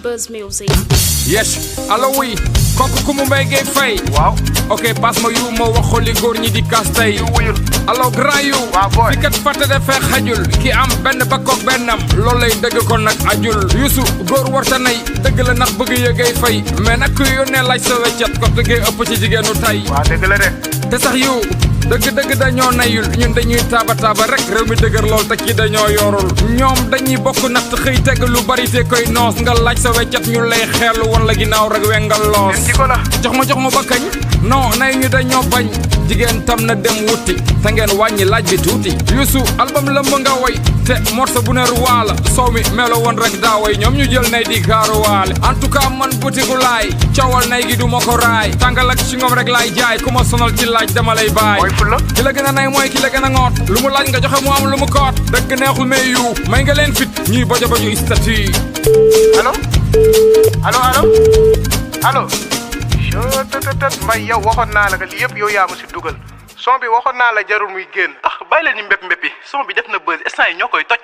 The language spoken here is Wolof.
Buzz Music. Yes, allo oui. Kooku ku mu mbay ngay fay. Waaw. Ok, passe ma yu ma waxo li góor ñi di kas tey. Yu wuyul. Allo grand yu. Waaw boy. Fi kat fàtte defee xajul. Ki am benn bakkoog bennam. Loolu lay dëgg ko nag ajul. Yusu góor warta nay. Dëgg la ndax bëgg yëgay fay. Mais nag ku yónnee laaj sa weccat. Ko tëggee ëpp ci jigéenu tay. Waaw dëgg la de. Te sax yu. dëgg dañoo nayul ñun dañuy taaba rek réew mi dëgër lool te kii dañoo yorul ñoom dañuy bokk natt xëy teg lu bari te koy noos nga laaj sa weccat ñu lay xeelu wan la ginnaaw rek wengal loos Dem jiko la. jox ma ba kañ non nay ñu dañoo bañ jigéen tam na dem wuti te ngeen wàññi laaj bi tuuti Youssou album lëmb nga woy te morceau bu ne ruwaala soow mi melo woon rek daa woy ñoom ñu jël nay di gaaruwaale en tout cas man butiku laay coowal nay gi du ma ko raay tàngal ak ci ngom rek laay jaay ku ma sonal ci laaj dama lay baay ki la gën a nay mooy ki la gën a ngoot lu mu laaj nga joxe mu am lu mu koot dëgg neexul mais yu may nga leen fit ñuy bojo statut allo allo tët mbay yow waxoon naa la que lii yëpp yow yaa ma si dugal son bi waxoon naa la jarul muy génn. bàyyi leen ñu mbépp mbéppi son bi def na buzz instant yi ñoo koy toj.